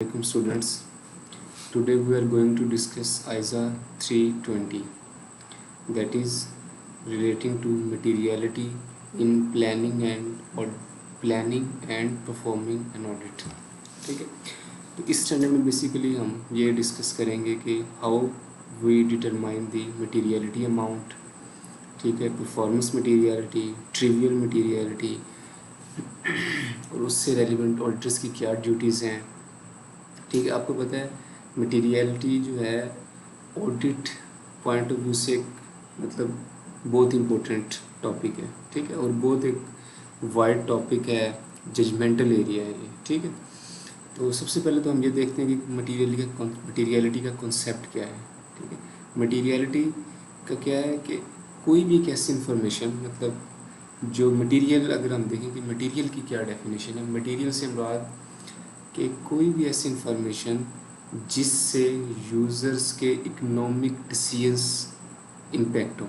Welcome students. Today we are going to discuss ISA 320, that is relating to materiality in planning and performing an audit. ठीक है, तो इस standard में basically हम ये discuss करेंगे कि how we determine the materiality amount, ठीक है, परफॉर्मेंस मटेरियलिटी, ट्रिवियल मटेरियलिटी और उससे रेलिवेंट ऑडिटर्स की क्या ड्यूटीज़ हैं। ठीक है, आपको पता है मटेरियलिटी जो है ऑडिट पॉइंट ऑफ व्यू से मतलब बहुत इम्पोर्टेंट टॉपिक है। ठीक है, और बहुत एक वाइड टॉपिक है, जजमेंटल एरिया है ये। ठीक है, तो सबसे पहले तो हम ये देखते हैं कि मटेरियलिटी का कॉन्सेप्ट क्या है। ठीक है, मटेरियलिटी का क्या है कि कोई भी एक ऐसी इंफॉर्मेशन, मतलब जो मटेरियल, अगर हम देखें कि मटेरियल की क्या डेफिनेशन है, मटेरियल से मुराद कि कोई भी ऐसी इंफॉर्मेशन जिससे यूज़र्स के इकोनॉमिक डिसीजंस इम्पेक्ट हो।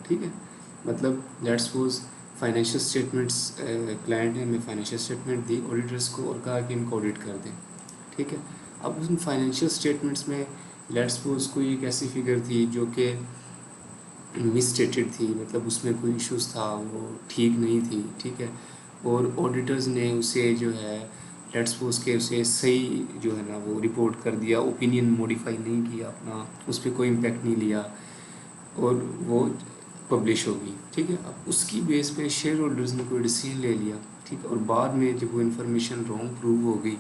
ठीक है, मतलब let's suppose financial statements, client ने हमें फाइनेंशियल स्टेटमेंट दी ऑडिटर्स को और कहा कि इनको ऑडिट कर दें। ठीक है, अब उन फाइनेंशियल स्टेटमेंट्स में लेट्स सपोज कोई एक ऐसी फिगर थी जो कि मिसस्टेटेड थी, मतलब उसमें कोई इश्यूज था, वो ठीक नहीं थी। ठीक है, और ऑडिटर्स ने उसे जो है लेट्स सपोज के उसे सही जो है ना वो रिपोर्ट कर दिया, ओपिनियन मॉडिफाई नहीं किया अपना, उस पर कोई इम्पेक्ट नहीं लिया और वो पब्लिश होगी। ठीक है, अब उसकी बेस पे शेयर होल्डर्स ने कोई डिसीजन ले लिया। ठीक है, और बाद में जब वो इन्फॉर्मेशन रॉन्ग प्रूव हो गई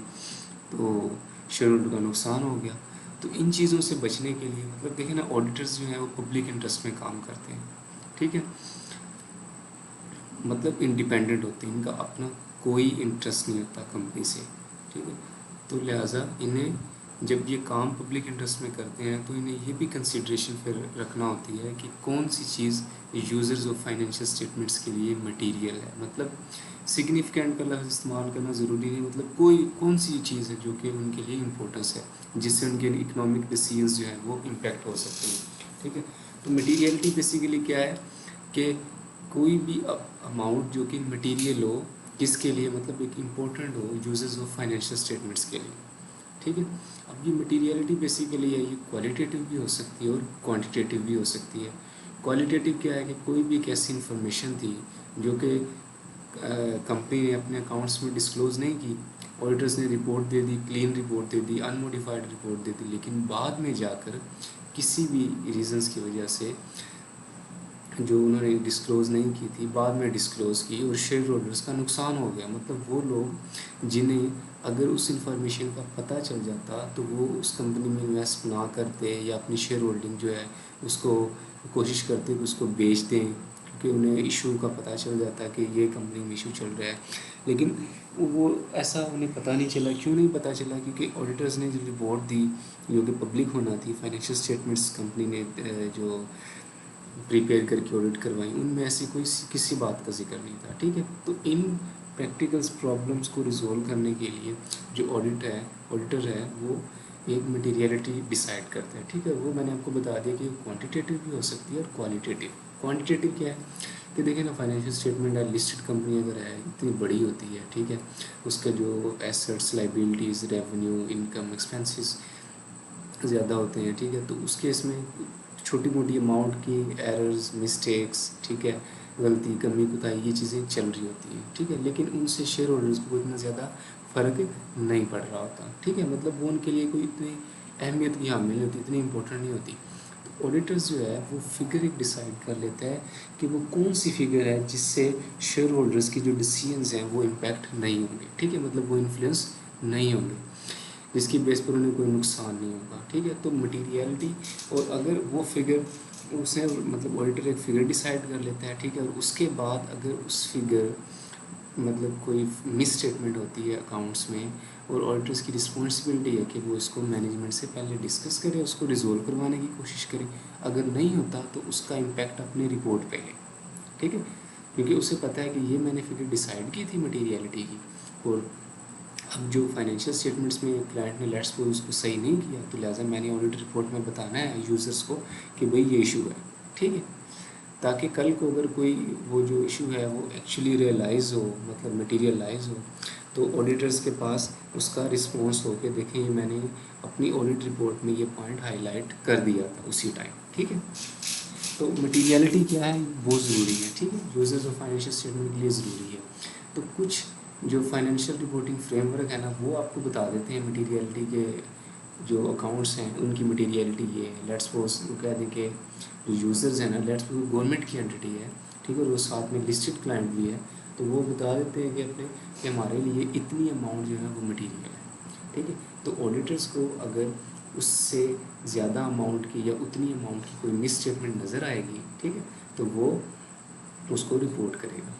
तो शेयर होल्डर का नुकसान हो गया। तो इन चीज़ों से बचने के लिए, मतलब देखें ना, ऑडिटर्स जो हैं वो पब्लिक इंटरेस्ट में काम करते हैं। ठीक है, मतलब इंडिपेंडेंट होते हैं, इनका अपना कोई इंटरेस्ट नहीं होता कंपनी से। ठीक है, तो लिहाजा इन्हें जब ये काम पब्लिक इंटरेस्ट में करते हैं तो इन्हें ये भी कंसिड्रेशन फिर रखना होती है कि कौन सी चीज़ यूज़र्स ऑफ फाइनेंशियल स्टेटमेंट्स के लिए मटेरियल है। मतलब सिग्निफिकेंट का लफ्ज़ इस्तेमाल करना ज़रूरी नहीं, मतलब कोई कौन सी चीज़ है जो कि उनके लिए इम्पोर्टेंस है, जिससे उनके इकोनॉमिक डिसीजंस जो हैं वो इम्पैक्ट हो सकते हैं। ठीक है, तो मटीरियलिटी बेसिकली क्या है कि कोई भी अमाउंट जो कि मटेरियल हो, किसके लिए, मतलब एक इम्पोर्टेंट हो यूजर्स ऑफ फाइनेंशियल स्टेटमेंट्स के लिए। ठीक है, अब ये मटेरियलिटी बेसिकली है, ये क्वालिटेटिव भी हो सकती है और क्वांटिटेटिव भी हो सकती है। क्वालिटेटिव क्या है कि कोई भी एक ऐसी इन्फॉर्मेशन थी जो कि कंपनी ने अपने अकाउंट्स में डिस्क्लोज़ नहीं की, ऑडिटर्स ने रिपोर्ट दे दी, क्लीन रिपोर्ट दे दी, अनमोडिफाइड रिपोर्ट दे दी, लेकिन बाद में जाकर किसी भी रीजंस की वजह से जो उन्होंने डिस्क्लोज़ नहीं की थी, बाद में डिस्क्लोज़ की और शेयर होल्डर्स का नुकसान हो गया। मतलब वो लोग जिन्हें अगर उस इंफॉर्मेशन का पता चल जाता तो वो उस कंपनी में इन्वेस्ट ना करते या अपनी शेयर होल्डिंग जो है उसको कोशिश करते कि उसको बेच दें, क्योंकि उन्हें इशू का पता चल जाता कि ये कंपनी में इशू चल रहा है। लेकिन वो ऐसा उन्हें पता नहीं चला। क्यों नहीं पता चला? क्योंकि ऑडिटर्स ने जो रिपोर्ट दी जो कि पब्लिक होना थी, फाइनेंशियल स्टेटमेंट्स कंपनी ने जो प्रिपेयर करके ऑडिट करवाई, उनमें ऐसी कोई किसी बात का जिक्र नहीं था। ठीक है, तो इन प्रैक्टिकल्स प्रॉब्लम्स को रिजोल्व करने के लिए जो ऑडिटर है वो एक मटेरियलिटी डिसाइड करता है। ठीक है, वो मैंने आपको बता दिया कि क्वांटिटेटिव भी हो सकती है और क्वालिटेटिव। क्वांटिटेटिव क्या है कि देखिए ना, फाइनेंशियल स्टेटमेंट है, लिस्टेड कंपनी अगर है, इतनी बड़ी होती है, ठीक है, उसका जो assets, liabilities, revenue, income, expenses ज़्यादा होते हैं। ठीक है, तो उस केस में छोटी मोटी अमाउंट की एरर्स, मिस्टेक्स, ठीक है, गलती, कमी, कोताही, ये चीज़ें चल रही होती हैं। ठीक है, लेकिन उनसे शेयर होल्डर्स को इतना ज़्यादा फ़र्क नहीं पड़ रहा होता। ठीक है, मतलब वो उनके लिए कोई इतनी अहमियत की हामिल नहीं होती, इतनी इंपॉर्टेंट नहीं होती। तो ऑडिटर्स जो है वो फिगर एक डिसाइड कर लेता है कि वो कौन सी फिगर है जिससे शेयर होल्डर्स की जो डिसीजंस हैं वो इम्पैक्ट नहीं होंगे। ठीक है, मतलब वो इन्फ्लुएंस नहीं होंगे, जिसकी बेस पर उन्हें कोई नुकसान नहीं होगा। ठीक है, तो मटेरियलिटी, और अगर वो फिगर उसे, मतलब ऑडिटर एक फ़िगर डिसाइड कर लेता है। ठीक है, और उसके बाद अगर उस फिगर, मतलब कोई मिस स्टेटमेंट होती है अकाउंट्स में, और ऑडिटर्स की रिस्पॉन्सिबिलिटी है कि वो इसको मैनेजमेंट से पहले डिस्कस करे, उसको रिजोल्व करवाने की कोशिश करे। अगर नहीं होता तो उसका इम्पैक्ट अपनी रिपोर्ट पे ले। ठीक है, क्योंकि उसे पता है कि ये मैंने फिगर डिसाइड की थी मटेरियलिटी की, और अब जो फाइनेंशियल स्टेटमेंट्स में क्लाइंट ने लेट्स सपोज उसको सही नहीं किया, तो लिहाजा मैंने ऑडिट रिपोर्ट में बताना है यूज़र्स को कि भाई ये इशू है। ठीक है, ताकि कल को अगर कोई वो जो इशू है वो एक्चुअली रियलाइज़ हो, मतलब मटेरियलाइज़ हो, तो ऑडिटर्स के पास उसका रिस्पॉन्स हो के देखें ये मैंने अपनी ऑडिट रिपोर्ट में ये पॉइंट हाईलाइट कर दिया था उसी टाइम, ठीक है। तो मटीरियलिटी क्या है वो ज़रूरी है, ठीक है, यूजर्स ऑफ फाइनेंशियल स्टेटमेंट के लिए ज़रूरी है। तो कुछ जो फाइनेंशियल रिपोर्टिंग फ्रेमवर्क है ना वो आपको बता देते हैं मटीरियलिटी के जो अकाउंट्स हैं उनकी मटीरियलिटी ये है। लेट्स सपोज वो कह दें कि जो यूज़र्स हैं ना, लेट्स सपोज गवर्नमेंट की एंटिटी है, ठीक है, और वो साथ में लिस्टेड क्लाइंट भी है, तो वो बता देते हैं कि अपने कि हमारे लिए इतनी अमाउंट जो है वो मटीरियल है, ठीक है। तो ऑडिटर्स को अगर उससे ज़्यादा अमाउंट की या उतनी अमाउंट की कोई मिस स्टेटमेंट नज़र आएगी, ठीक है, तो वो उसको रिपोर्ट करेगा।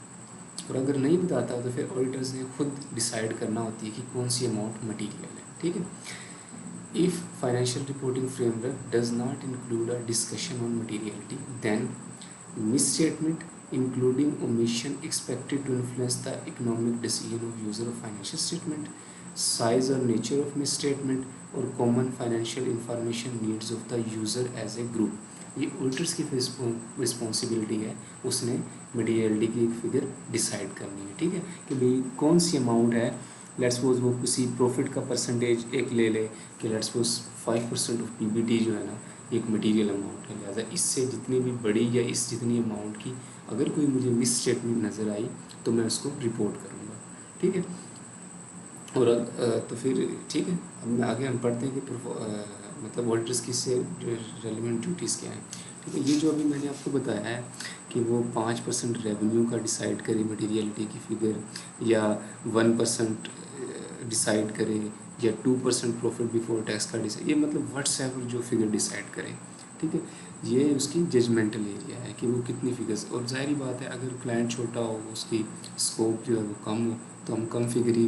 और अगर नहीं बताता तो फिर ऑडिटर्स ने खुद डिसाइड करना होती है कि कौन सी अमाउंट मटीरियल है, ठीक है। If financial reporting framework does not include a discussion on materiality, then misstatement, including omission, expected to influence the economic decision of user of financial statement, size or nature of misstatement, or common financial information needs of the user as a group. ये auditors की responsibility है, उसने materiality की एक figure decide करनी है, ठीक है, कि भाई कौन सी अमाउंट है। लेट्स सपोज वो किसी प्रॉफिट का परसेंटेज एक ले ले कि लेट्स सपोज 5% ऑफ पीबीटी जो है ना एक मटेरियल अमाउंट है, लिहाजा इससे जितनी भी बड़ी या इस जितनी अमाउंट की अगर कोई मुझे मिस स्टेटमेंट नज़र आई तो मैं उसको रिपोर्ट करूँगा, ठीक है। और तो फिर ठीक है, अब आगे हम पढ़ते हैं कि मतलब ऑडिटर्स की से रेलिवेंट ड्यूटीज़ क्या हैं, ठीक है। ये जो अभी मैंने आपको बताया है कि वो 5% रेवेन्यू का डिसाइड करे मटीरियलिटी की फिगर, या 1% डिसाइड करे, या 2% प्रॉफिट बिफोर टैक्स का डिसाइड, ये मतलब व्हाट्सएवर जो फिगर डिसाइड करे, ठीक है, ये उसकी जजमेंटल एरिया है कि वो कितनी फिगर्स। और ज़ाहिर बात है अगर क्लाइंट छोटा हो, उसकी स्कोप जो है वो कम हो, तो हम कम फिगर ही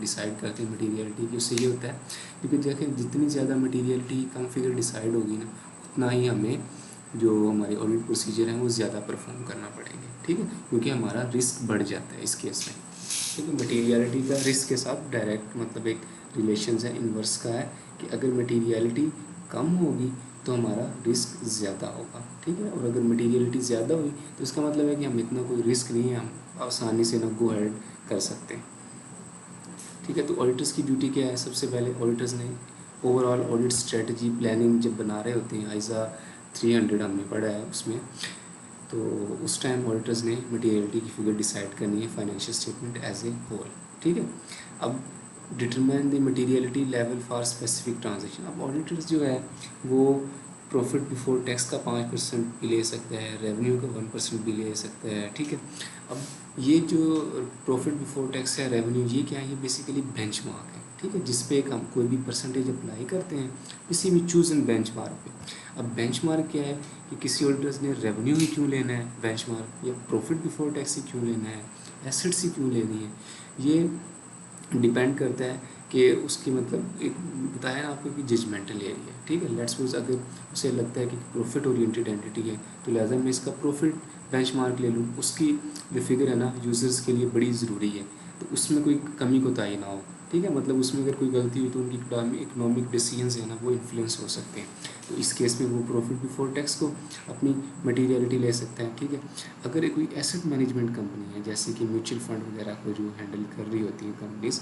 डिसाइड करते हैं मटीरियलिटी की। उससे ये होता है क्योंकि देखें जितनी ज़्यादा मटीरियलिटी कम फिगर डिसाइड होगी ना, उतना ही हमें जो हमारे ऑडिट प्रोसीजर हैं वो ज़्यादा परफॉर्म करना पड़ेंगे, ठीक है, क्योंकि हमारा रिस्क बढ़ जाता है इस केस में, ठीक है। मटीरियलिटी का रिस्क के साथ डायरेक्ट मतलब एक रिलेशन है, इन्वर्स का है कि अगर मटीरियलिटी कम होगी तो हमारा रिस्क ज़्यादा होगा, ठीक है। और अगर मटीरियलिटी ज़्यादा हुई तो इसका मतलब है कि हम इतना कोई रिस्क नहीं है, हम आसानी से ना गो हेड कर सकते हैं, ठीक है। तो ऑडिटर्स की ड्यूटी क्या है, सबसे पहले ऑडिटर्स ने ओवरऑल ऑडिट स्ट्रेटजी प्लानिंग जब बना रहे होते हैं, आइज़ा 300 हमने पढ़ा है उसमें, तो उस टाइम ऑडिटर्स ने मटीरियलिटी की फिगर डिसाइड करनी है financial statement as a whole, ठीक है। अब determine the materiality level for specific transaction. अब ऑडिटर्स जो है वो प्रॉफिट बिफोर टैक्स का 5% भी ले सकता है, रेवेन्यू का 1% भी ले सकता है, ठीक है। अब ये जो प्रॉफिट बिफोर टैक्स है, रेवेन्यू, ये क्या है, ये बेसिकली बेंचमार्क है, ठीक है, जिस पे एक हम कोई भी परसेंटेज अप्लाई करते हैं किसी भी चूज इन बेंचमार्क पे। अब बेंचमार्क क्या है कि किसी ऑडिटर्स ने रेवेन्यू ही क्यों लेना है बेंचमार्क, या प्रॉफिट बिफोर टैक्स ही क्यों लेना है, एसेट्स ही क्यों लेनी है, ये डिपेंड करता है कि उसकी मतलब एक बताया ना आपको कि जजमेंटल एरिया, ठीक है। लेट्स सपोज अगर उसे लगता है कि प्रॉफिट ओरिएंटेड एंटिटी है तो लिहाजा मैं इसका प्रॉफिट बेंचमार्क ले लूँ, उसकी जो फिगर है ना यूज़र्स के लिए बड़ी ज़रूरी है, तो उसमें कोई कमी कोताही ना हो, ठीक है। मतलब उसमें अगर कोई गलती हुई तो उनकी इकोनॉमिक डिसीजंस है ना वो इन्फ्लुएंस हो सकते हैं, तो इस केस में वो प्रॉफिट बिफोर टैक्स को अपनी मटीरियलिटी ले सकते हैं, ठीक है। अगर कोई एसेट मैनेजमेंट कंपनी है जैसे कि म्यूचुअल फंड वगैरह को जो हैंडल कर रही होती हैं कंपनीज,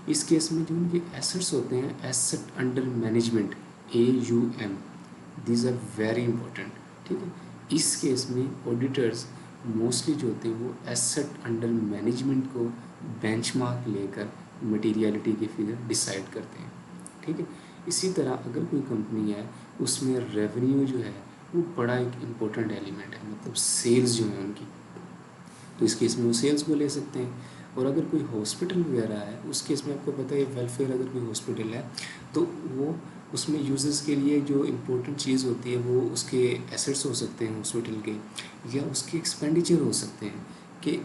इस केस में जो उनके एसेट्स होते हैं, asset under management, AUM, these are very important, ठीक है। इस केस में ऑडिटर्स मोस्टली जो होते हैं वो एसेट अंडर मैनेजमेंट को बेंचमार्क लेकर मटीरियलिटी की फिगर डिसाइड करते हैं, ठीक है। इसी तरह अगर कोई कंपनी है उसमें रेवेन्यू जो है वो बड़ा एक इम्पोर्टेंट एलिमेंट है, मतलब सेल्स जो है उनकी, तो इस केस में वो सेल्स को ले सकते हैं। और अगर कोई हॉस्पिटल वगैरह है उस केस में आपको पता है वेलफेयर, अगर कोई हॉस्पिटल है तो वो उसमें यूजर्स के लिए जो इम्पोर्टेंट चीज़ होती है वो उसके एसेट्स हो सकते हैं हॉस्पिटल के, या उसके एक्सपेंडिचर हो सकते हैं कि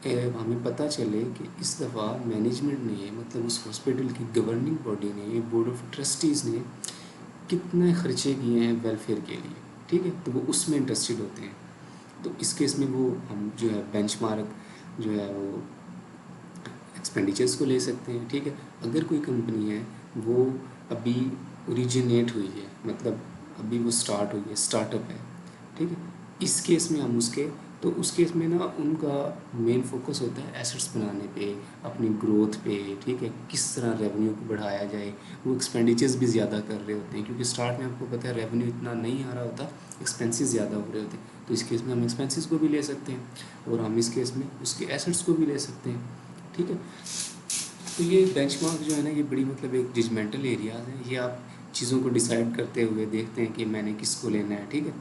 हमें पता चले कि इस दफ़ा मैनेजमेंट ने मतलब उस हॉस्पिटल की गवर्निंग बॉडी ने, बोर्ड ऑफ ट्रस्टीज़ ने कितने खर्चे किए हैं वेलफेयर के लिए, ठीक है, तो वो उसमें इंटरेस्टेड होते हैं। तो इस केस में वो हम जो है बेंचमार्क जो है वो एक्सपेंडिचर्स को ले सकते हैं, ठीक है। अगर कोई कंपनी है वो अभी ओरिजिनेट हुई है, मतलब अभी वो स्टार्ट हुई है, स्टार्टअप है, ठीक है, इस केस में हम उसके तो उस केस में ना उनका मेन फोकस होता है एसेट्स बनाने पे, अपनी ग्रोथ पे, ठीक है, किस तरह रेवेन्यू को बढ़ाया जाए। वो एक्सपेंडिचर्स भी ज़्यादा कर रहे होते हैं क्योंकि स्टार्ट में आपको पता है रेवेन्यू इतना नहीं आ रहा होता, एक्सपेंसेस ज़्यादा हो रहे होते हैं। तो इस केस में हम एक्सपेंसेस को भी ले सकते हैं और हम इस केस में उसके एसेट्स को भी ले सकते हैं, ठीक है। तो ये बेंचमार्क जो है ना, ये बड़ी मतलब एक जजमेंटल एरियाज है। ये आप चीज़ों को डिसाइड करते हुए देखते हैं कि मैंने किसको लेना है, ठीक है।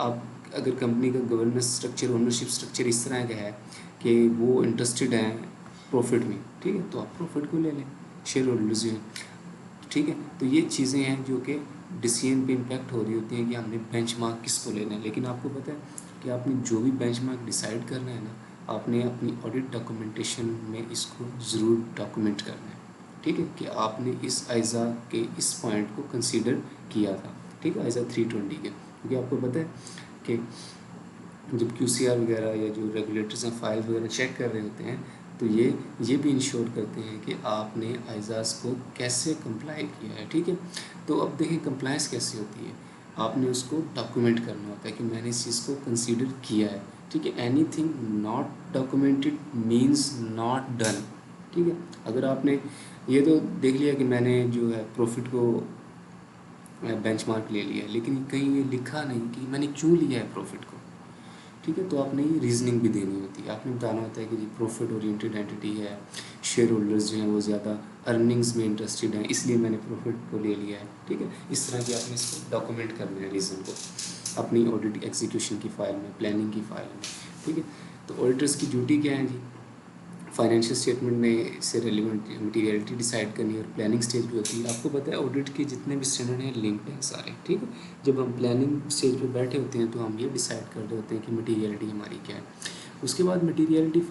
आप अगर कंपनी का गवर्नेंस स्ट्रक्चर, ओनरशिप स्ट्रक्चर इस तरह का है कि वो इंटरेस्टेड हैं प्रॉफिट में, ठीक है, तो आप प्रॉफिट को ले लें, शेयर होल्डर्स जो हैं, ठीक है। तो ये चीज़ें हैं जो कि डिसीजन पे इम्पैक्ट हो रही होती हैं कि हमने बेंचमार्क किसको लेना है। लेकिन आपको पता है कि आपने जो भी बेंचमार्क डिसाइड करना है ना, आपने अपनी ऑडिट डॉक्यूमेंटेशन में इसको ज़रूर डॉक्यूमेंट करना है, ठीक है, कि आपने इस आइज़ा के इस पॉइंट को कंसीडर किया था, ठीक है, आइज़ा 320 के। क्योंकि आपको पता है कि जब QCR वगैरह या जो रेगुलेटर्स हैं फाइल वगैरह चेक कर रहे होते हैं, तो ये भी इंश्योर करते हैं कि आपने आइज़ाज़ को कैसे कंप्लाई किया है, ठीक है। तो अब देखें कंप्लाइंस कैसे होती है, आपने उसको डॉक्यूमेंट करना होता है कि मैंने इस चीज़ को कंसीडर किया है, ठीक है। Anything not documented means not done, ठीक है। अगर आपने ये तो देख लिया कि मैंने जो है प्रॉफिट को बेंचमार्क ले लिया, लेकिन कहीं ये लिखा नहीं कि मैंने क्यों लिया है प्रॉफिट को, ठीक है। तो आपने ये रीजनिंग भी देनी होती है, आपने बताना होता है कि जी प्रॉफिट ओरिएंटेड एंटिटी है, शेयर होल्डर्स जो हैं वो ज़्यादा अर्निंग्स में इंटरेस्टेड हैं, इसलिए मैंने प्रॉफिट को ले लिया है, ठीक है। इस तरह की आपने इसको डॉक्यूमेंट करना है रीज़न को अपनी ऑडिट एग्जीक्यूशन की फ़ाइल में, प्लानिंग की फ़ाइल में, ठीक है। तो ऑडिटर्स की ड्यूटी क्या है जी, फाइनेंशियल स्टेटमेंट में से रेलिवेंट मटीरियलिटी डिसाइड करनी और प्लानिंग स्टेज भी होती है। आपको पता है ऑडिट के जितने भी स्टैंडर्ड हैं लिंक्ड हैं सारे, ठीक है। जब हम प्लानिंग स्टेज पे बैठे होते हैं तो हम ये डिसाइड कर रहे होते हैं कि मटीरियलिटी हमारी क्या है। उसके बाद materiality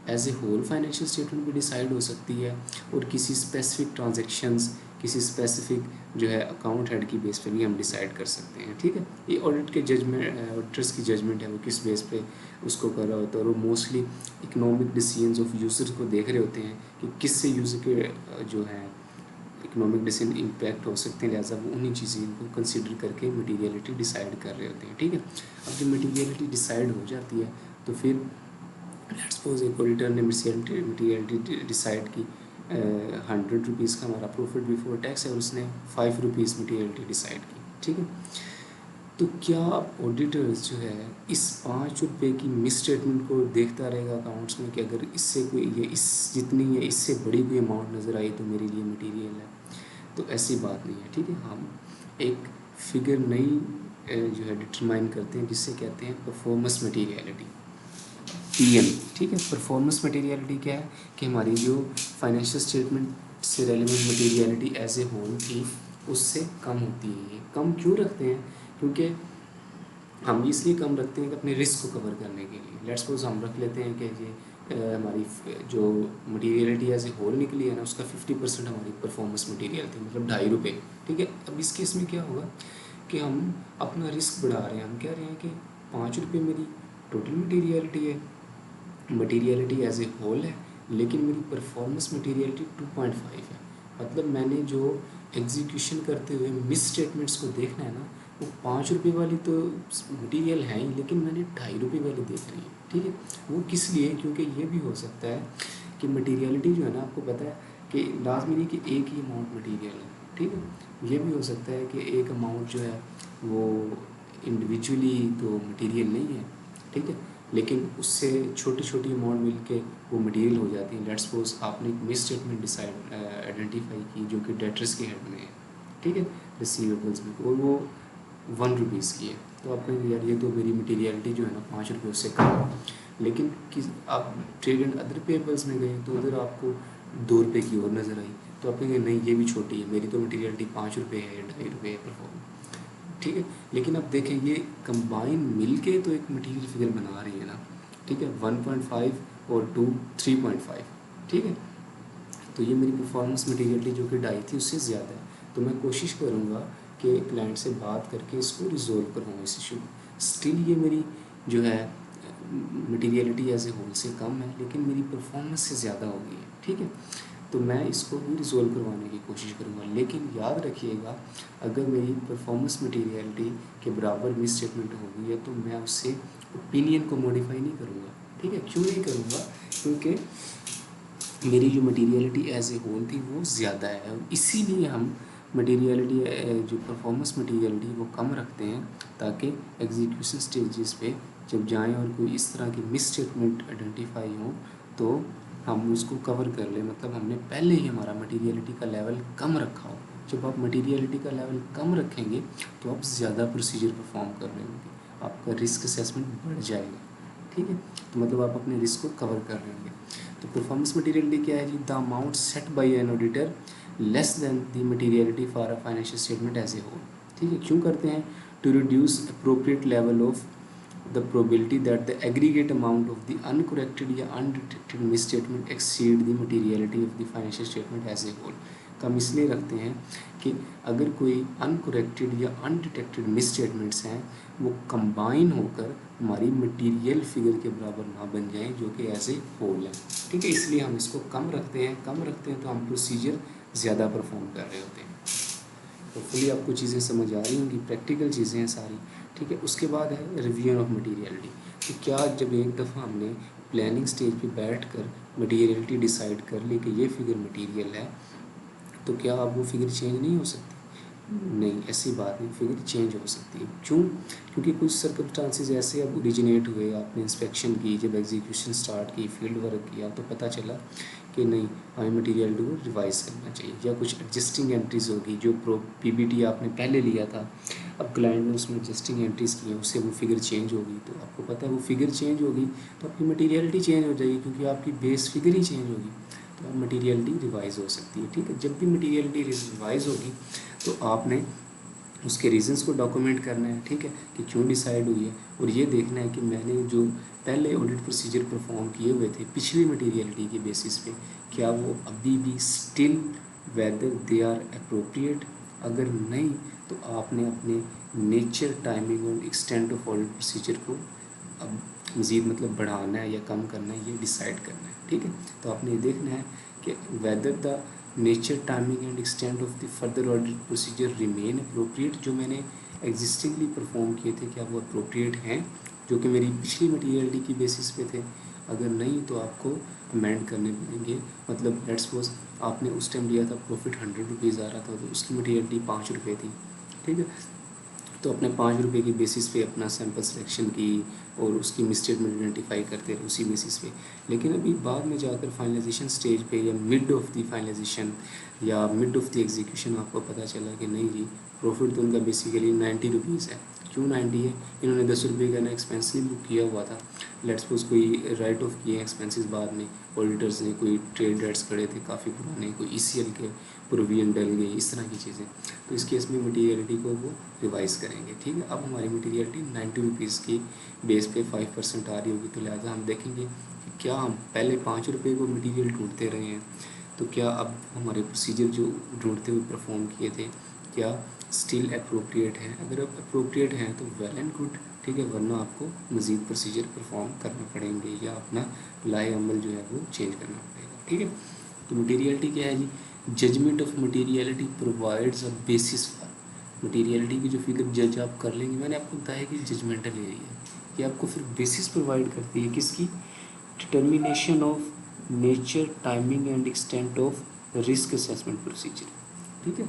as a whole financial statement भी डिसाइड हो सकती है और किसी स्पेसिफिक ट्रांजेक्शन्स, किसी स्पेसिफिक जो है अकाउंट हेड की बेस पे भी हम डिसाइड कर सकते हैं, ठीक है। ये ऑडिट के जजमेंट, ऑडिटर्स की जजमेंट है, वो किस बेस पे उसको कर रहा होता है। और वो mostly economic decisions of users को देख रहे होते हैं कि किससे यूज़र के जो है इकोनॉमिक डिसीजन इम्पैक्ट हो सकते हैं, लिहाजा वो उन्हीं चीज़ों को कंसिडर करके मटीरियलिटी डिसाइड कर रहे होते हैं, ठीक है। अब जब मटीरियलिटी डिसाइड हो जाती है तो फिर लेट्स सपोज एक ऑडिटर ने मटीरियलिटी डिसाइड की 100 रुपीज़ का हमारा प्रॉफिट बिफोर टैक्स है और उसने 5 रुपीज़ मटीरियलिटी डिसाइड की, ठीक है। तो क्या ऑडिटर्स जो है इस 5 रुपये की मिस स्टेटमेंट को देखता रहेगा अकाउंट्स में कि अगर इससे कोई ये इस जितनी है इससे बड़ी कोई अमाउंट नज़र आई तो मेरे लिए मटेरियल है, तो ऐसी बात नहीं है, ठीक है। हम एक फिगर नई जो है डिटरमाइन करते हैं जिससे कहते हैं परफॉर्मेंस मटेरियलिटी, PM, ठीक है। परफॉर्मेंस मटेरियलिटी क्या है कि हमारी जो फाइनेंशियल स्टेटमेंट से relevant materiality as a whole थी उससे कम होती है। ये कम क्यों रखते हैं, क्योंकि हम इसलिए कम रखते हैं कि अपने रिस्क को कवर करने के लिए। लेट्स सपोज हम रख लेते हैं कि ये हमारी जो मटेरियलिटी एज ए होल निकली है ना उसका 50% हमारी परफॉर्मेंस मटेरियल थी, मतलब 2.5 रुपये, ठीक है। अब इस केस में क्या होगा कि हम अपना रिस्क बढ़ा रहे हैं, हम कह रहे हैं कि 5 रुपये मेरी टोटल मटेरियलिटी है, मटेरियलिटी एज ए होल है, लेकिन मेरी परफॉर्मेंस मटेरियलिटी 2.5 है। मतलब मैंने जो एग्जीक्यूशन करते हुए मिस स्टेटमेंट्स को देखना है ना, वो 5 रुपये वाली तो मटेरियल है ही, लेकिन मैंने 2.5 रुपये वाली देख रही है, ठीक है। वो किस लिए, क्योंकि ये भी हो सकता है कि मटेरियलिटी जो है ना, आपको पता है कि लाजमी नहीं कि एक ही अमाउंट मटेरियल है, ठीक है। ये भी हो सकता है कि एक अमाउंट जो है वो इंडिविजुअली तो मटेरियल नहीं है, ठीक है, लेकिन उससे छोटी छोटी अमाउंट मिल के वो मटेरियल हो जाती है। लेट्स सपोज आपने एक मिस स्टेटमेंट डिसाइड आइडेंटिफाई की जो कि डेटर्स के हेड में है, ठीक है, रिसीवेबल्स में, और वो 1 रुपीज़ की है। तो आप कहेंगे यार ये तो मेरी मटेरियलिटी जो है ना 5 रुपये उससे कम है। लेकिन किस आप ट्रेड एंड अदर पेबल्स में गए तो उधर आपको 2 रुपये की और नज़र आई, तो आप कहेंगे नहीं ये भी छोटी है, मेरी तो मटेरियलिटी 5 रुपये है या 2.5 रुपये है परफॉर्म, ठीक है। लेकिन अब देखें ये कंबाइन मिलके तो एक मटेरियल फिगर बना रही है ना, ठीक है, 1.5 और 2 3.5, ठीक है। तो ये मेरी परफॉर्मेंस मटेरियलिटी जो कि 2.5 थी उससे ज़्यादा है। तो मैं कोशिश करूँगा कि क्लाइंट से बात करके इसको रिजोल्व करवाऊँ इस इशू को। स्टिल ये मेरी जो है मटेरियलिटी एज ए होल से कम है, लेकिन मेरी परफॉर्मेंस से ज़्यादा हो गई है, ठीक है। तो मैं इसको भी रिजोल्व करवाने की कोशिश करूँगा। लेकिन याद रखिएगा, अगर मेरी परफॉर्मेंस मटीरियलिटी के बराबर मिस स्टेटमेंट होगी है तो मैं उससे ओपिनियन को मॉडिफाई नहीं करूँगा। ठीक है, क्यों नहीं करूँगा? क्योंकि मेरी जो मटीरियलिटी एज ए होल थी वो ज़्यादा है, और इसीलिए हम मटीरियलिटी जो परफॉर्मेंस मटीरियलिटी वो कम रखते हैं, ताकि एग्जीक्यूशन स्टेजेस पे जब जाएं और कोई इस तरह की मिस स्टेटमेंट आइडेंटिफाई हो तो हम उसको कवर कर लें। मतलब हमने पहले ही हमारा मटीरियलिटी का लेवल कम रखा हो। जब आप मटीरियलिटी का लेवल कम रखेंगे तो आप ज़्यादा प्रोसीजर परफॉर्म कर रहे होंगे, आपका रिस्क असेसमेंट बढ़ जाएगा। ठीक है, तो मतलब आप अपने रिस्क को कवर कर रहे होंगे। तो परफॉर्मेंस मटीरियलिटी क्या है जी? The amount set by an auditor less than the materiality for a financial statement as a whole. ठीक है, क्यों करते हैं? To reduce appropriate level of the probability that the aggregate amount of the uncorrected या undetected misstatement exceed the materiality of the financial statement as a whole। कम इसलिए रखते हैं कि अगर कोई अनकोरेक्टेड या अनडिटेक्टेड मिसस्टेटमेंट्स हैं वो कंबाइन होकर हमारी मटेरियल फिगर के बराबर ना बन जाएं, जो कि एज ए होल है। ठीक है, इसलिए हम इसको कम रखते हैं तो हम प्रोसीजर ज़्यादा परफॉर्म कर रहे होते हैं। होपफुली आपको चीज़ें समझ आ रही होंगी, प्रैक्टिकल चीज़ें हैं सारी। ठीक है, उसके बाद है रिव्यू ऑफ मटीरियलिटी। तो क्या जब एक दफ़ा हमने प्लानिंग स्टेज पे बैठकर मटीरियलिटी डिसाइड कर ली कि ये फिगर मटीरियल है, तो क्या अब वो फिगर चेंज नहीं हो सकती? नहीं, ऐसी बात नहीं, फिगर चेंज हो सकती है। क्यों? क्योंकि कुछ सर्कमस्टांसेस ऐसे अब ओरिजिनेट हुए, आपने इंस्पेक्शन की, जब एग्जीक्यूशन स्टार्ट की, फील्ड वर्क किया, तो पता चला कि नहीं, हमें मटीरियलिटी को रिवाइज करना चाहिए, या कुछ एडजस्टिंग एंट्रीज होगी जो पीबीटी आपने पहले लिया था, अब क्लाइंट ने उसमें एडजस्टिंग एंट्रीज की हैं, उससे वो फिगर चेंज होगी। तो आपको पता है वो फिगर चेंज होगी तो आपकी मटीरियलिटी चेंज हो जाएगी, क्योंकि आपकी बेस फिगर ही चेंज होगी, तो अब मटीरियलिटी रिवाइज हो सकती है। ठीक है, जब भी मटीरियलिटी रिवाइज होगी तो आपने उसके रीजंस को डॉक्यूमेंट करना है। ठीक है, कि क्यों डिसाइड हुई है, और ये देखना है कि मैंने जो पहले ऑडिट प्रोसीजर परफॉर्म किए हुए थे पिछली मटीरियलिटी के बेसिस पे, क्या वो अभी भी still whether they are appropriate. अगर नहीं तो आपने अपने नेचर, टाइमिंग और एक्सटेंट ऑफ ऑडिट प्रोसीजर को अब मज़ीद मतलब बढ़ाना है या कम करना है, ये डिसाइड करना है। ठीक है, तो आपने ये देखना है कि whether the nature, timing and extent of the further audit procedure remain appropriate. जो मैंने एग्जिस्टिंगली परफॉर्म किए थे क्या वो अप्रोप्रिएट हैं, जो कि मेरी पिछली मटीरियलिटी की बेसिस पे थे। अगर नहीं तो आपको अमेंड करने पड़ेंगे। मतलब लेट्स सपोज आपने उस टाइम लिया था प्रॉफिट 100 रुपीज़ आ रहा था, तो उसकी मटीरियलिटी 5 रुपये थी। ठीक है, तो अपने 5 रुपये की बेसिस पे अपना सैम्पल सिलेक्शन की और उसकी मिसस्टेटमेंट आइडेंटिफाई करते रहे उसी बेसिस पे। लेकिन अभी बाद में जाकर फाइनलाइजेशन स्टेज पे या मिड ऑफ द फाइनलाइजेशन या मिड ऑफ द एग्जीक्यूशन आपको पता चला कि नहीं जी, प्रॉफिट तो उनका बेसिकली 90 रुपीज़ है। क्यों 90 है? इन्होंने 10 रुपये का ना एक्सपेंसिव बुक किया हुआ था। लेट्स सपोज कोई राइट ऑफ किए एक्सपेंसेस बाद में ऑडिटर्स ने, कोई ट्रेड डेट्स खड़े थे काफ़ी पुराने, कोई ईसीएल के प्रोविजन डल गई, इस तरह की चीज़ें। तो इस केस में मटीरियलिटी को वो रिवाइज़ करेंगे। ठीक है, अब हमारी मटीरियलिटी 90 रुपीज़ की बेस पे 5% आ रही होगी, तो लिहाजा हम देखेंगे कि क्या हम पहले 5 रुपये को मटीरियल ढूंढते रहे हैं, तो क्या अब हमारे प्रोसीजर जो ढूंढते हुए परफॉर्म किए थे क्या स्टिल अप्रोप्रिएट है। अगर अब अप्रोप्रिएट हैं तो वेल एंड गुड। ठीक है, वरना आपको मज़ीद प्रोसीजर परफॉर्म करने पड़ेंगे या अपना लाए अमल जो है वो चेंज करना पड़ेगा। ठीक है, तो मटीरियलिटी क्या है जी? Judgement of materiality provides a basis for materiality की जो फिगर जज आप कर लेंगे, मैंने आपको बताया कि जजमेंटल एरिया है, ये आपको फिर बेसिस प्रोवाइड करती है किसकी? Determination of nature, timing and extent of risk assessment procedure. ठीक है,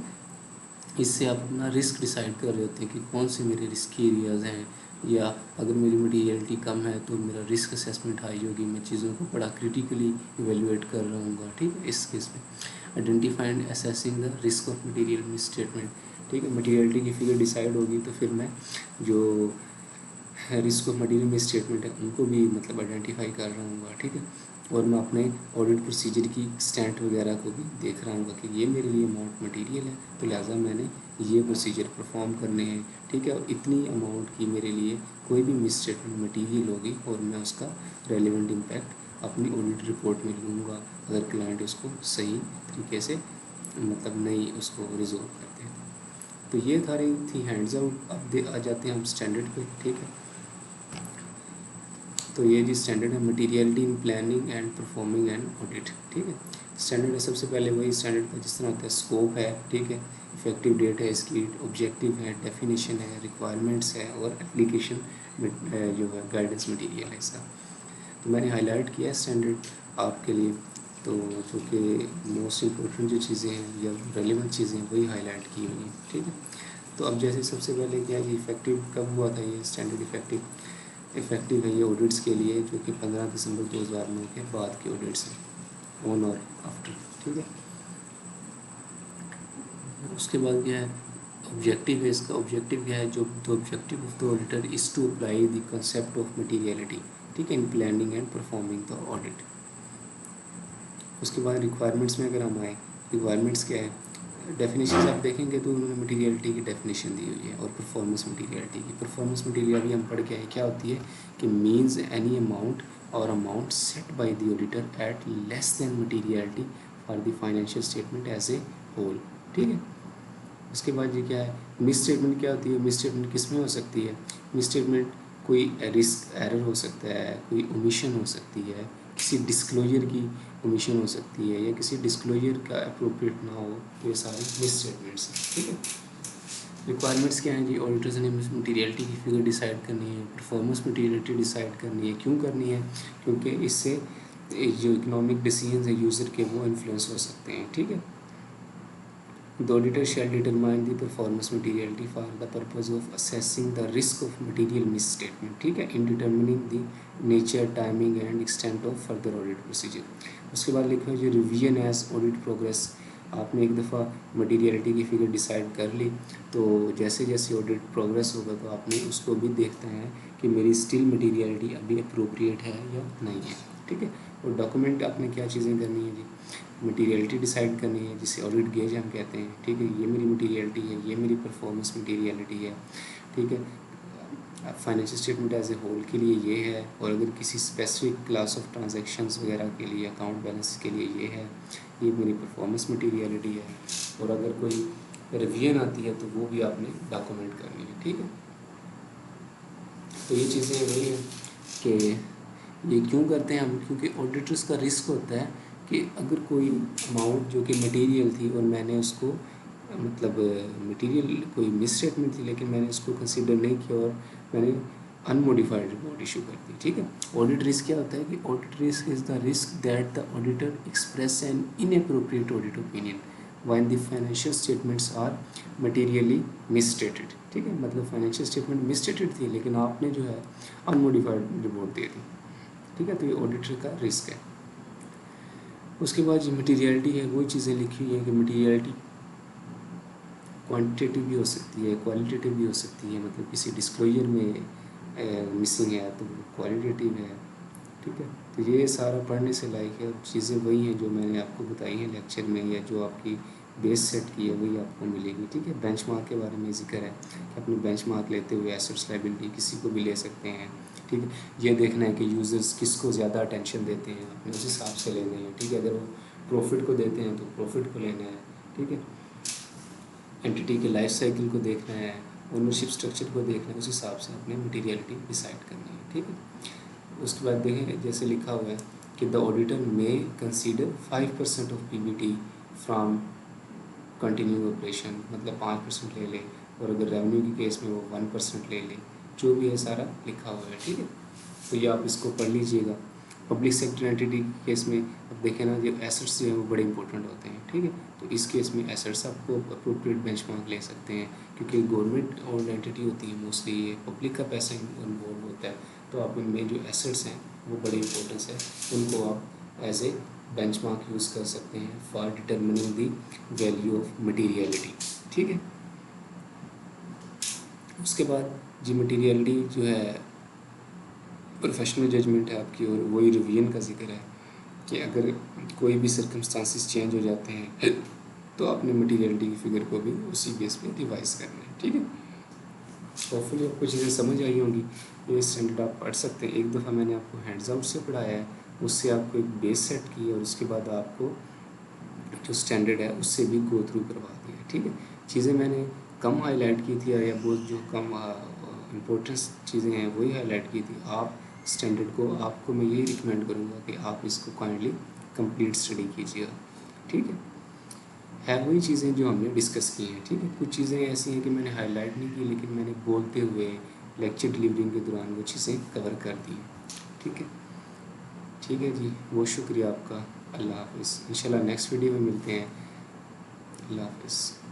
इससे आप अपना रिस्क डिसाइड कर रहे होते हैं कि कौन से मेरे रिस्क एरियाज़ हैं, या अगर मेरी मटीरियलिटी कम है तो मेरा रिस्क असेसमेंट हाई होगी, मैं चीज़ों को बड़ा क्रिटिकली इवेलुएट कर रहा हूँ। ठीक है, इस केस में identify and assessing the risk of material misstatement. ठीक है, मटीरियलिटी की फिगर डिसाइड होगी तो फिर मैं जो रिस्क ऑफ मटीरियल मिसस्टेटमेंट है उनको भी मतलब आइडेंटिफाई कर रहा हूँ। ठीक है, और मैं अपने ऑडिट प्रोसीजर की एक्सटेंट वगैरह को भी देख रहा हूँ कि ये मेरे लिए अमाउंट मटीरियल है, तो लिहाजा मैंने ये प्रोसीजर परफॉर्म करने हैं। ठीक है, और इतनी अमाउंट की मेरे लिए कोई भी मिसस्टेटमेंट मटीरियल होगी और मैं उसका रेलिवेंट इम्पैक्ट अपनी ऑडिट रिपोर्ट में लूँगा, अगर क्लाइंट उसको सही तरीके से मतलब नहीं उसको रिजोल्व करते हैं। तो ये सारी थी हैंड्स आउट। अब आ जाते हैं हम स्टैंडर्ड पे। ठीक है, तो ये जी स्टैंडर्ड है, materiality in planning and performing and audit. ठीक है, स्टैंडर्ड है सबसे पहले वही स्टैंडर्ड का जिस तरह होता है, स्कोप है, ठीक है, इफेक्टिव डेट है इसकी, ऑब्जेक्टिव है, डेफिनेशन है, रिक्वायरमेंट्स है और एप्लीकेशन जो है गाइडेंस मटेरियल है इसका। तो मैंने हाईलाइट किया है स्टैंडर्ड आपके लिए, तो जो कि मोस्ट इम्पोर्टेंट जो चीज़ें हैं या रेलिवेंट चीज़ें हैं वही हाईलाइट की हुई हैं, ठीक है। तो अब जैसे सबसे पहले क्या है, इफेक्टिव कब हुआ था ये स्टैंडर्ड इफेक्टिव है ये ऑडिट्स के लिए जो कि 15 दिसंबर 2009 के बाद के ऑडिट्स हैं, ऑन और आफ्टर, ठीक है। उसके बाद क्या है, ऑब्जेक्टिव है इसका। ऑब्जेक्टिव क्या है, जो the objective of the auditor is to apply the concept of materiality, ठीक है, in planning and performing the audit. उसके बाद रिक्वायरमेंट्स में अगर हम आए, रिक्वायरमेंट्स क्या है, डेफिनेशन आप देखेंगे तो उन्होंने मटीरियलिटी की डेफिनेशन दी हुई है और परफॉर्मेंस मटीरियलिटी की। परफॉर्मेंस मटीरियल हम पढ़ के आए, क्या होती है कि मीन्स एनी अमाउंट और amount set by the auditor at less than materiality for the financial statement as a whole, ठीक है। उसके बाद ये क्या है, मिस स्टेटमेंट क्या होती है, मिस स्टेटमेंट किस में हो सकती है, मिस स्टेटमेंट कोई रिस्क एरर हो सकता है, कोई ओमिशन हो सकती है, किसी डिस्क्लोजर की ओमिशन हो सकती है या किसी डिस्क्लोजर का अप्रोप्रिएट ना हो, तो ये सारे मिस स्टेटमेंट्स हैं, ठीक है। रिक्वायरमेंट्स क्या हैं जी, ऑडिटर्स ने मटीरियलिटी की फिगर डिसाइड करनी है, परफॉर्मेंस मटीरियलिटी डिसाइड करनी है, क्यों करनी है, क्योंकि इससे जो इकोनॉमिक डिसीजंस है यूज़र के वो इन्फ्लुएंस हो सकते हैं, ठीक है। The auditor shall determine the performance materiality for the purpose of assessing the risk of material misstatement, ठीक है, in determining the nature, timing and extent of further audit procedure। उसके बाद लिखा है जो रिवीजन एज ऑडिट प्रोग्रेस। आपने एक दफ़ा मटीरियलिटी की फिगर डिसाइड कर ली, तो जैसे जैसे ऑडिट प्रोग्रेस होगा तो आपने उसको भी देखते हैं कि मेरी स्टिल मटीरियलिटी अभी अप्रोप्रिएट है या नहीं है, ठीक है। और डॉक्यूमेंट आपने क्या चीज़ें करनी है जी, मटीरियलिटी डिसाइड करनी है जिसे ऑडिट गेज हम कहते हैं, ठीक है, ये मेरी मटीरियलिटी है, ये मेरी परफॉर्मेंस मटीरियलिटी है, ठीक है। Financial statement as a whole के लिए ये है, और अगर किसी स्पेसिफिक क्लास ऑफ ट्रांजैक्शंस वगैरह के लिए, अकाउंट बैलेंस के लिए ये है, ये मेरी परफॉर्मेंस मटीरियलिटी है। और अगर कोई रिवीजन आती है तो वो भी आपने डॉक्यूमेंट करनी है, ठीक है। तो ये चीज़ें वही हैं कि ये क्यों करते हैं हम, क्योंकि ऑडिटर्स का रिस्क होता है कि अगर कोई अमाउंट जो कि मटेरियल थी और मैंने उसको मतलब मटेरियल कोई मिस स्टेटमेंट थी लेकिन मैंने उसको कंसीडर नहीं किया और मैंने अनमोडिफाइड रिपोर्ट इशू कर दी, ठीक है। ऑडिट रिस्क क्या होता है कि audit risk is the risk that the auditor express an inappropriate audit opinion when the financial statements are materially misstated, ठीक है। मतलब फाइनेंशियल स्टेटमेंट मिसस्टेटेड थी लेकिन आपने जो है अनमोडिफाइड रिपोर्ट दे दी, ठीक है। तो ये ऑडिटर का रिस्क है। उसके बाद जो मटीरियलिटी है वही चीज़ें लिखी हुई है कि मटीरियलिटी क्वांटिटेटिव भी हो सकती है, क्वालिटेटिव भी हो सकती है, मतलब किसी डिस्क्लोजर में मिसिंग है तो क्वालिटेटिव है, ठीक है। तो ये सारा पढ़ने से लायक है, चीज़ें वही हैं जो मैंने आपको बताई हैं लेक्चर में, या जो आपकी बेस सेट की है वही आपको मिलेगी, ठीक है। बेंचमार्क के बारे में जिक्र है कि अपने बेंचमार्क लेते हुए एसेट्स लायबिलिटी किसी को भी ले सकते हैं, ठीक है। ये देखना है कि यूज़र्स किसको ज़्यादा अटेंशन देते हैं, अपने उस हिसाब से लेने हैं, ठीक है। अगर वो प्रॉफिट को देते हैं तो प्रॉफिट को लेना है, ठीक है। एंटिटी के लाइफ साइकिल को देखना है, ओनरशिप स्ट्रक्चर को देखना है, उस हिसाब से अपने मटीरियलिटी डिसाइड करनी है, ठीक है। उसके बाद देखें जैसे लिखा हुआ है कि द ऑडिटर में consider 5% of PBT from continue operation, मतलब 5% ले ले, और अगर रेवेन्यू के केस में वो 1% ले ले, जो भी है सारा लिखा हुआ है, ठीक है। तो ये आप इसको पढ़ लीजिएगा। पब्लिक सेक्टर एंटिटी के केस में अब देखें ना, जो एसेट्स जो हैं वो बड़े इंपॉर्टेंट होते हैं, ठीक है। तो इस केस में एसेट्स आपको अप्रोप्रिएट बेंचमार्क ले सकते हैं, क्योंकि गवर्नमेंट और एंटिटी होती है मोस्टली, ये पब्लिक का पैसा इन्वॉल्व होता है, तो आप उनमें जो एसेट्स हैं वो बड़े इंपॉर्टेंस है, उनको आप एज ए बेंचमार्क यूज़ कर सकते हैं for determining the value of materiality, ठीक है। उसके बाद जी मटीरियलिटी जो है प्रोफेशनल जजमेंट है आपकी, और वही रिवीजन का जिक्र है कि अगर कोई भी सर्कमस्टांसिस चेंज हो जाते हैं तो आपने मटीरियलिटी की फिगर को भी उसी बेस पे रिवाइज करना है, ठीक है। होपफुली आपको चीज़ें समझ आई होंगी। ये स्टैंडर्ड आप पढ़ सकते हैं, एक दफ़ा मैंने आपको हैंड्स आउट से पढ़ाया है, उससे आपको एक बेस सेट की है और उसके बाद आपको जो स्टैंडर्ड है उससे भी गो थ्रू करवा दिया, ठीक है। चीज़ें मैंने कम हाईलाइट की थी या बहुत जो कम इम्पोर्टेंस चीज़ें हैं वही हाईलाइट की थी। आप स्टैंडर्ड को, आपको मैं यही रिकमेंड करूँगा कि आप इसको काइंडली कंप्लीट स्टडी कीजिएगा। ठीक है वही चीज़ें जो हमने डिस्कस की हैं। ठीक है, कुछ चीज़ें ऐसी हैं कि मैंने हाईलाइट नहीं की, लेकिन मैंने बोलते हुए लेक्चर डिलीवरिंग के दौरान वो चीज़ें कवर कर दी हैं। ठीक है जी, बहुत शुक्रिया आपका। अल्लाह हाफ़िज़। इंशाल्लाह नेक्स्ट वीडियो में मिलते हैं। अल्लाह हाफ़िज़।